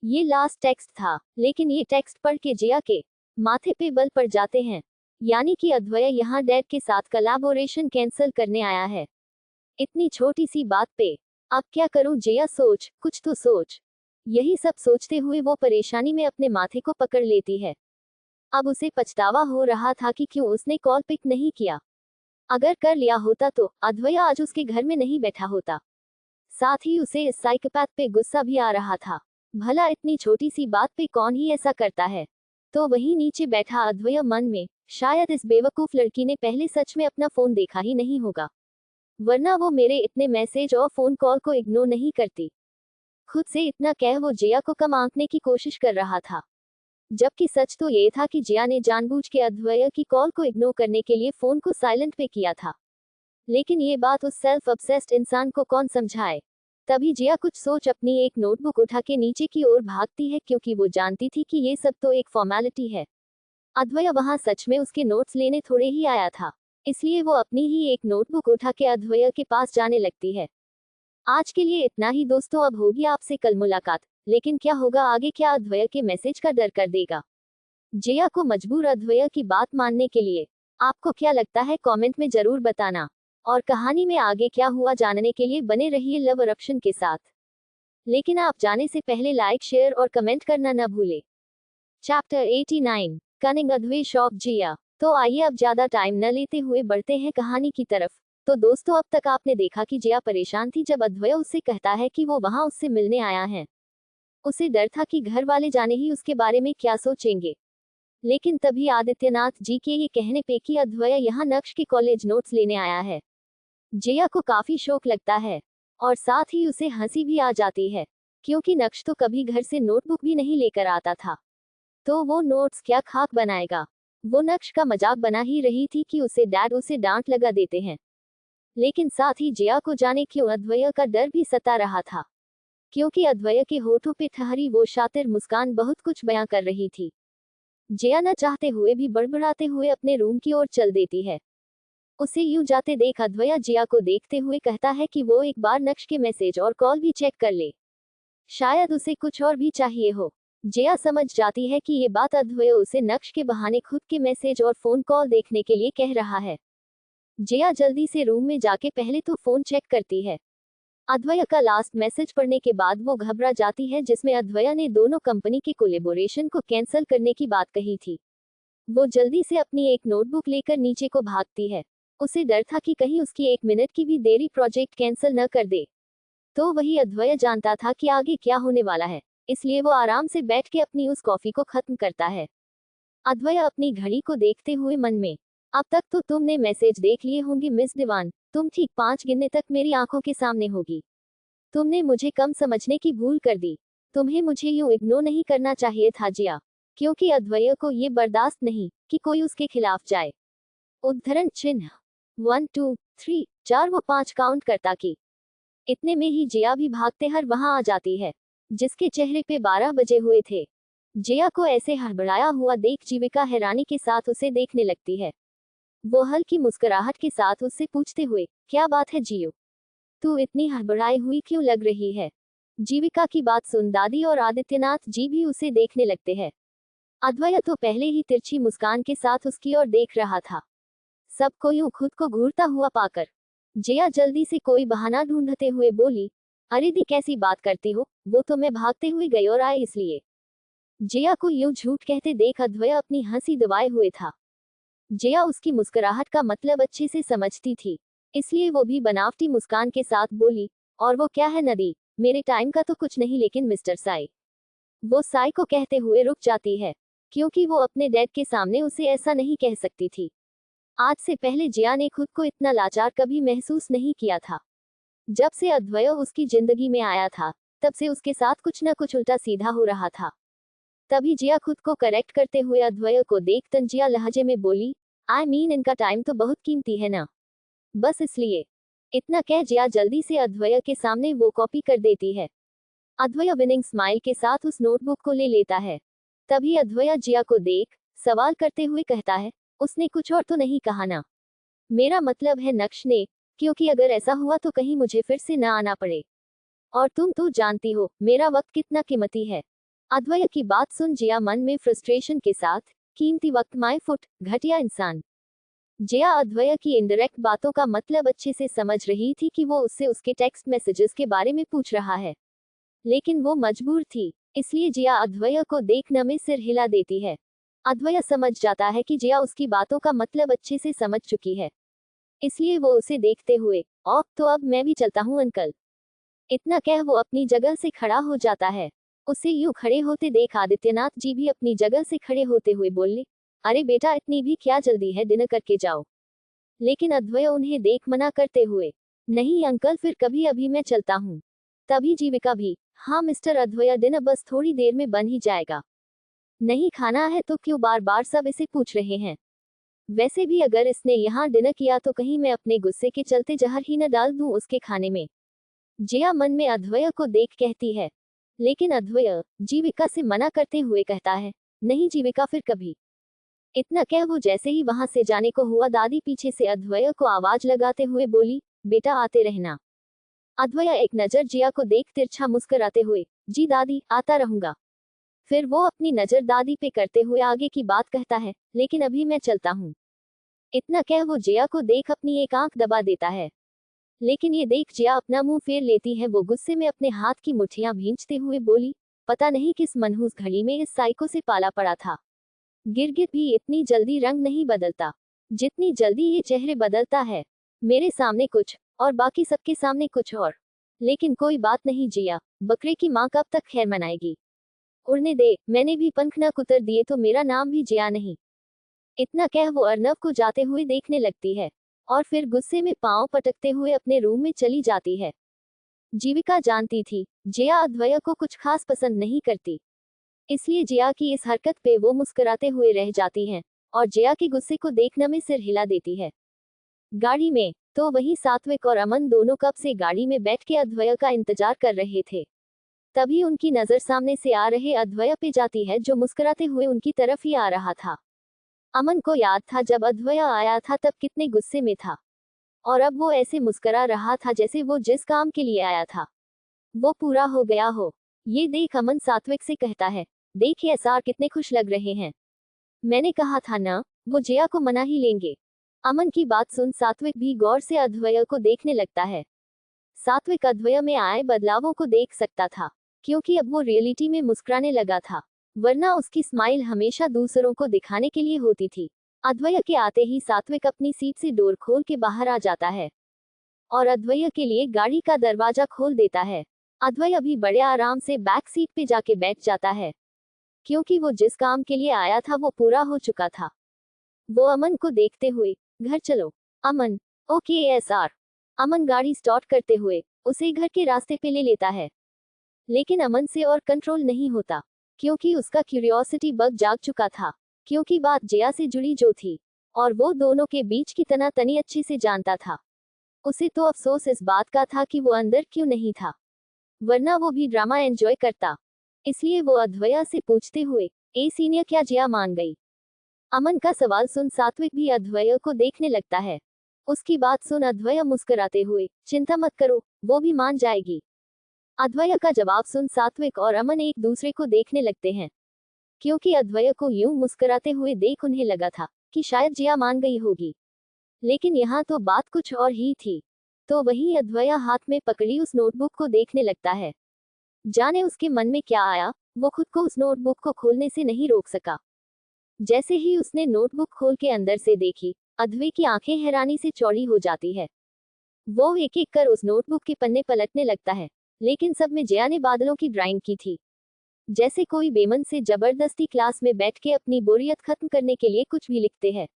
ये लास्ट टेक्स्ट था, लेकिन ये टेक्स्ट पढ़ के जिया के माथे पे बल पड़ जाते हैं, यानी कि अद्वैया यहाँ डैड के साथ कोलैबोरेशन कैंसिल करने आया है। इतनी छोटी सी बात पे अब क्या करूं जिया, सोच, कुछ तो सोच। यही सब सोचते हुए वो परेशानी में अपने माथे को पकड़ लेती है। अब उसे पछतावा हो रहा था कि क्यों उसने कॉल पिक नहीं किया। अगर कर लिया होता तो अद्वैया आज उसके घर में नहीं बैठा होता। साथ ही उसे इस साइकोपैथ पे गुस्सा भी आ रहा था। भला इतनी छोटी सी बात पे कौन ही ऐसा करता है। तो वहीं नीचे बैठा अद्वैया मन में, शायद इस बेवकूफ लड़की ने पहले सच में अपना फोन देखा ही नहीं होगा, वरना वो मेरे इतने मैसेज और फोन कॉल को इग्नोर नहीं करती। खुद से इतना कह वो जिया को कम आंकने की कोशिश कर रहा था, जबकि सच तो ये था कि जिया ने जानबूझ के अद्वैया की कॉल को इग्नोर करने के लिए फोन को साइलेंट पे किया था। लेकिन ये बात उस सेल्फ ऑब्सेस्ड इंसान को कौन समझाए। तभी जिया कुछ सोच अपनी एक नोटबुक उठा के नीचे की ओर भागती है, क्योंकि वो जानती थी कि ये सब तो एक फॉर्मेलिटी है। अद्वैया वहां सच में उसके नोट्स लेने थोड़े ही आया था, इसलिए वो अपनी ही एक नोटबुक उठा के अद्वैया के पास जाने लगती है। आज के लिए इतना ही दोस्तों, अब होगी आपसे कल मुलाकात। लेकिन क्या होगा आगे, क्या अद्वैया के मैसेज का डर कर देगा जिया को मजबूर अद्वैया की बात मानने के लिए। आपको क्या लगता है कमेंट में जरूर बताना, और कहानी में आगे क्या हुआ जानने के लिए बने रहिए लव eruption के साथ। लेकिन आप जाने से पहले लाइक, शेयर और कमेंट करना न भूले। चैप्टर 89, कनिंग अद्वेष ऑफ जिया। तो आइए अब ज्यादा टाइम न लेते हुए बढ़ते हैं कहानी की तरफ। तो दोस्तों, अब तक आपने देखा कि जिया परेशान थी जब अद्वैया उससे कहता है कि वो वहां उससे मिलने आया है। उसे डर था कि घर वाले जाने ही उसके बारे में क्या सोचेंगे। लेकिन तभी आदित्यनाथ जी के ये कहने पे कि अद्वैया यहाँ नक्श के कॉलेज नोट्स लेने आया है, जिया को काफी शौक लगता है, और साथ ही उसे हंसी भी आ जाती है, क्योंकि नक्श तो कभी घर से नोटबुक भी नहीं लेकर आता था, तो वो नोट्स क्या खाक बनाएगा। वो नक्श का मजाक बना ही रही थी कि उसे डैड उसे डांट लगा देते हैं। लेकिन साथ ही जिया को जाने क्यों अद्वैया का डर भी सता रहा था, क्योंकि अद्वैया के होठों पे ठहरी वो शातिर मुस्कान बहुत कुछ बयां कर रही थी। जिया न चाहते हुए भी बड़बड़ाते हुए अपने रूम की ओर चल देती है। उसे यूं जाते देख अद्वैया जिया को देखते हुए कहता है कि वो एक बार नक्श के मैसेज और कॉल भी चेक कर ले, शायद उसे कुछ और भी चाहिए हो। जिया समझ जाती है कि ये बात अद्वैया उसे नक्श के बहाने खुद के मैसेज और फोन कॉल देखने के लिए कह रहा है। जिया जल्दी से रूम में जाके पहले तो फोन चेक करती है। अद्वैया का लास्ट मैसेज पढ़ने के बाद वो घबरा जाती है, जिसमें अद्वैया ने दोनों कंपनी के कोलैबोरेशन को कैंसिल करने की बात कही थी। वो जल्दी से अपनी एक नोटबुक लेकर नीचे को भागती है। उसे डर था कि कहीं उसकी 1 मिनट की भी देरी प्रोजेक्ट कैंसिल न कर दे। तो वही अद्वैया जानता था कि आगे क्या होने वाला है, इसलिए वो आराम से बैठ के अपनी उस कॉफी को खत्म करता है। अद्वैया अपनी घड़ी को देखते हुए मन में, अब तक तो तुमने मैसेज देख लिए होंगे मिस दीवान, तुम ठीक 5 गिनने तक मेरी आंखों के सामने होगी। तुमने मुझे कम समझने की भूल कर दी। तुम्हें मुझे यूं इग्नोर नहीं करना चाहिए था जिया, क्योंकि अद्वैया को ये बर्दाश्त नहीं कि कोई उसके खिलाफ जाए। उद्धरण चिन्ह 1 2 3 4 वो 5 काउंट करता कि इतने में ही जिया भी भागते हर वहां आ जाती है, जिसके चेहरे पे 12 बजे हुए थे। जिया को ऐसे हड़बड़ाया हुआ देख जीविका हैरानी के साथ उसे देखने लगती है। वो हल्की मुस्कुराहट के साथ उससे पूछते हुए, क्या बात है जियो, तू इतनी हड़बड़ाई हुई क्यों लग रही है? जीविका की बात सुन दादी और आदित्यनाथ जी भी उसे देखने लगते हैं। अद्वैय तो पहले ही तिरछी मुस्कान के साथ उसकी ओर देख रहा था। सबको यूं खुद को घूरता हुआ पाकर जिया जल्दी से कोई बहाना ढूंढते हुए बोली, अरे दी कैसी बात करती हो, वो तो मैं भागते हुए गई और आए इसलिए। जिया को यूं झूठ कहते देख अद्वैय अपनी हंसी दबाए हुए था। जिया उसकी मुस्कुराहट का मतलब अच्छे से समझती थी, इसलिए वो भी बनावटी मुस्कान के साथ बोली, और वो क्या है नदी, मेरे टाइम का तो कुछ नहीं लेकिन मिस्टर साई। वो साई को कहते हुए रुक जाती है, क्योंकि वो अपने डैड के सामने उसे ऐसा नहीं कह सकती थी। आज से पहले जिया ने खुद को इतना लाचार कभी महसूस नहीं किया था। जब से अद्वैय उसकी जिंदगी में आया था, तब से उसके साथ कुछ न कुछ उल्टा सीधा हो रहा था। तभी जिया खुद को करेक्ट करते हुए अद्वैय को देख तंजिया लहजे में बोली, इनका टाइम तो बहुत कीमती है ना, बस इसलिए। इतना कह जिया जल्दी से अद्वैय के सामने वो कॉपी कर देती है। अद्वैय विनिंग स्माइल के साथ उस नोटबुक को ले लेता है। तभी अद्वैय जिया को देख सवाल करते हुए कहता है, उसने कुछ और तो नहीं कहा ना? मेरा मतलब है नक्श ने, क्योंकि अगर ऐसा हुआ तो कहीं मुझे फिर से न आना पड़े। और तुम तो जानती हो मेरा वक्त कितना कीमती है। अद्वैय की बात सुन जिया मन में फ्रस्ट्रेशन के साथ, कीमती वक्त माय फुट, घटिया इंसान। जिया अद्वैय की इनडायरेक्ट बातों का मतलब अच्छे से समझ रही थी कि वो उससे उसके टेक्स्ट मैसेजेस के बारे में पूछ रहा है, लेकिन वो मजबूर थी, इसलिए जिया अद्वैय को देखने में सिर हिला देती है। अद्वैय समझ जाता है कि जिया उसकी बातों का मतलब अच्छे से समझ चुकी है, इसलिए वो उसे देखते हुए, तो अब मैं भी चलता हूँ अंकल। इतना कह वो अपनी जगह से खड़ा हो जाता है। उसे यूं खड़े होते देख आदित्यनाथ जी भी अपनी जगह से खड़े होते हुए बोले, अरे बेटा इतनी भी क्या जल्दी है, डिनर करके जाओ। लेकिन अद्वैय उन्हें देख मना करते हुए, नहीं अंकल फिर कभी, अभी मैं चलता हूँ। तभी जीविका भी, हाँ मिस्टर अद्वैय डिनर बस थोड़ी देर में बन ही जाएगा। नहीं खाना है तो क्यों बार बार सब इसे पूछ रहे हैं? वैसे भी अगर इसने यहाँ डिनर किया तो कहीं मैं अपने गुस्से के चलते जहर ही न डाल दूं उसके खाने में। जिया मन में अद्वैय को देख कहती है, लेकिन अद्वैय जीविका से मना करते हुए कहता है, नहीं जीविका फिर कभी। इतना कह वो जैसे ही वहां से जाने को हुआ दादी पीछे से अद्वैय को आवाज लगाते हुए बोली, बेटा आते रहना। अद्वैय एक नजर जिया को देख तिरछा मुस्कुराते हुए, जी दादी आता रहूंगा। फिर वो अपनी नजर दादी पे करते हुए आगे की बात कहता है, लेकिन अभी मैं चलता हूँ। इतना कह वो जिया को देख अपनी एक आंख दबा देता है, लेकिन ये देख जिया अपना मुंह फेर लेती है। वो गुस्से में अपने हाथ की मुठ्ठियां भींचते हुए बोली, पता नहीं किस मनहूस घड़ी में इस साइको से पाला पड़ा था। गिरगिट भी इतनी जल्दी रंग नहीं बदलता जितनी जल्दी ये चेहरे बदलता है। मेरे सामने कुछ और बाकी सबके सामने कुछ और। लेकिन कोई बात नहीं जिया, बकरे की माँ कब तक खैर मनाएगी। उड़ने दे, मैंने भी पंख न कुतर दिए तो मेरा नाम भी जिया नहीं। इतना कह वो अर्नव को जाते हुए देखने लगती है, और फिर गुस्से में पांव पटकते हुए अपने रूम में चली जाती है। जीविका जानती थी जिया अद्वैय को कुछ खास पसंद नहीं करती, इसलिए जिया की इस हरकत पे वो मुस्कुराते हुए रह जाती हैं, और जिया के गुस्से को देखने में सिर हिला देती है। गाड़ी में तो वही सात्विक और अमन दोनों कब से गाड़ी में बैठ के अद्वैय का इंतजार कर रहे थे। तभी उनकी नजर सामने से आ रहे अद्वैय पे जाती है, जो मुस्कुराते हुए उनकी तरफ ही आ रहा था। अमन को याद था जब अद्वैय आया था तब कितने गुस्से में था, और अब वो ऐसे मुस्कुरा रहा था जैसे वो जिस काम के लिए आया था वो पूरा हो गया हो। ये देख अमन सात्विक से कहता है, देखिए एसआर कितने खुश लग रहे हैं। मैंने कहा था ना, वो जिया को मना ही लेंगे। अमन की बात सुन सात्विक भी गौर से अद्वैय को देखने लगता है। सात्विक अद्वैय में आए बदलावों को देख सकता था, क्योंकि अब वो रियलिटी में मुस्कुराने लगा था, वरना उसकी स्माइल हमेशा दूसरों को दिखाने के लिए होती थी। अद्वैय के आते ही सात्विक अपनी सीट से डोर खोल के बाहर आ जाता है, और अद्वैय के लिए गाड़ी का दरवाजा खोल देता है। अद्वैय अभी बड़े आराम से बैक सीट पे जाके बैठ जाता है, क्योंकि वो जिस काम के लिए आया था वो पूरा हो चुका था। वो अमन को देखते हुए, घर चलो। अमन, ओके एसआर। अमन गाड़ी स्टार्ट करते हुए उसे घर के रास्ते पे ले लेता है, लेकिन अमन से और कंट्रोल नहीं होता, क्योंकि उसका क्यूरियोसिटी बग जाग चुका था, क्योंकि बात जिया से जुड़ी जो थी, और वो दोनों के बीच की तना तनी अच्छे से जानता था। उसे तो अफसोस इस बात का था कि वो अंदर क्यों नहीं था, वरना वो भी ड्रामा एंजॉय करता। इसलिए वो अद्वैया से पूछते हुए, ए सीनियर क्या जिया मान गई? अमन का सवाल सुन सात्विक भी अद्वैया को देखने लगता है। उसकी बात सुन अद्वैया मुस्कुराते हुए, चिंता मत करो, वो भी मान जाएगी। अद्वैया का जवाब सुन सात्विक और अमन एक दूसरे को देखने लगते हैं, क्योंकि अद्वैया को यूं मुस्कुराते हुए देख उन्हें लगा था कि शायद जिया मान गई होगी। लेकिन यहाँ तो बात कुछ और ही थी। तो वही अद्वैया हाथ में पकड़ी उस नोटबुक को देखने लगता है। जाने उसके मन में क्या आया, वो खुद को उस नोटबुक को खोलने से नहीं रोक सका। जैसे ही उसने नोटबुक खोल के अंदर से देखी, अद्वैया की आंखें हैरानी से चौड़ी हो जाती है। वो एक एक कर उस नोटबुक के पन्ने पलटने लगता है, लेकिन सब में जया ने बादलों की ड्राइंग की थी, जैसे कोई बेमन से जबरदस्ती क्लास में बैठ के अपनी बोरियत खत्म करने के लिए कुछ भी लिखते हैं।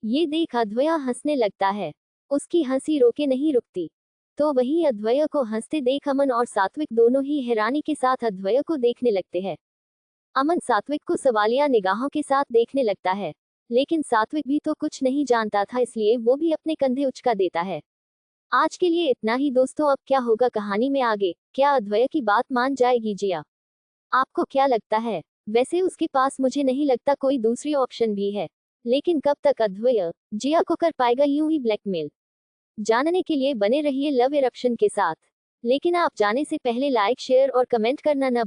ये देख अद्वैया हंसने लगता है। उसकी हंसी रोके नहीं रुकती। तो वही अद्वैया को हंसते देख अमन और सात्विक दोनों ही हैरानी के साथ अद्वैया को देखने लगते हैं। अमन सात्विक को सवालिया निगाहों के साथ देखने लगता है, लेकिन सात्विक भी तो कुछ नहीं जानता था, इसलिए वो भी अपने कंधे उचका देता है। आज के लिए इतना ही दोस्तों। अब क्या होगा कहानी में आगे? क्या अद्वैया की बात मान जाएगी जिया? आपको क्या लगता है? वैसे उसके पास मुझे नहीं लगता कोई दूसरी ऑप्शन भी है, लेकिन कब तक अद्वैया जिया को कर पाएगा यूं ही ब्लैकमेल? जानने के लिए बने रहिए लव इरप्शन के साथ। लेकिन आप जाने से पहले लाइक शेयर और कमेंट करना न